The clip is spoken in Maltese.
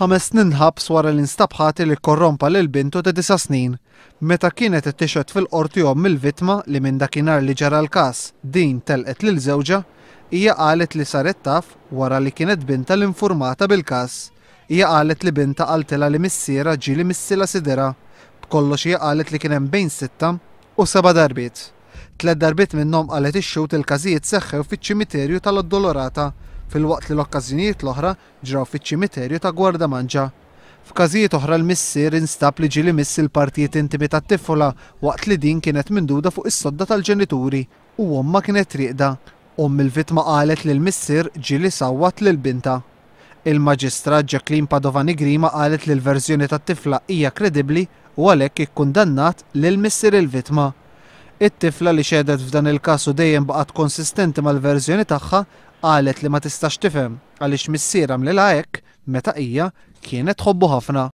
5 snin ħabs wara li nstab ħati li korrompa lil bintu ta' 9 snin. Meta kienet ittixgħet fil-qorti mill-vittma li minn dakinhar li ġara l-każ din telqet lil żewġha, hija qalet li saret taf wara li kienet binta l-infurmata bil-każ. Hija qalet li binta qaltilha li missiera ġieli missila sidera. B'kollox hija qalet li kien hemm bejn 6 u 7 darbiet. 3 darbiet minnhom qalet ix-xut il-każijiet seħħew fiċ-ċimiterju tal-Oddolorata fil-waqt li l-okkażjonijiet l-oħra ġraw fiċ-ċimiterju ta' Gwardamanġa. F'każijiet oħra l-missier instab li ġieli miss il-partijiet intimi tat-tifla waqt li din kienet minduda fuq is-sodda tal-ġenituri u omma kienet rieqda. Il-vittma qalet li l-missier ġieli sawwat lil binta. Il-Maġistrat Jacqueline Padovani Grima qalet li l-verżjoni tat-tifla hija kredibbli u għalhekk ikkundannat lil missier il-vittma. It-tifla li xedet f'dan il-każ u dejjem baqgħet konsistenti mal-verżjoni tagħha qalet li ma tistax tifhem għaliex missiera għamlilha hekk meta hija kienet tħobbu ħafna.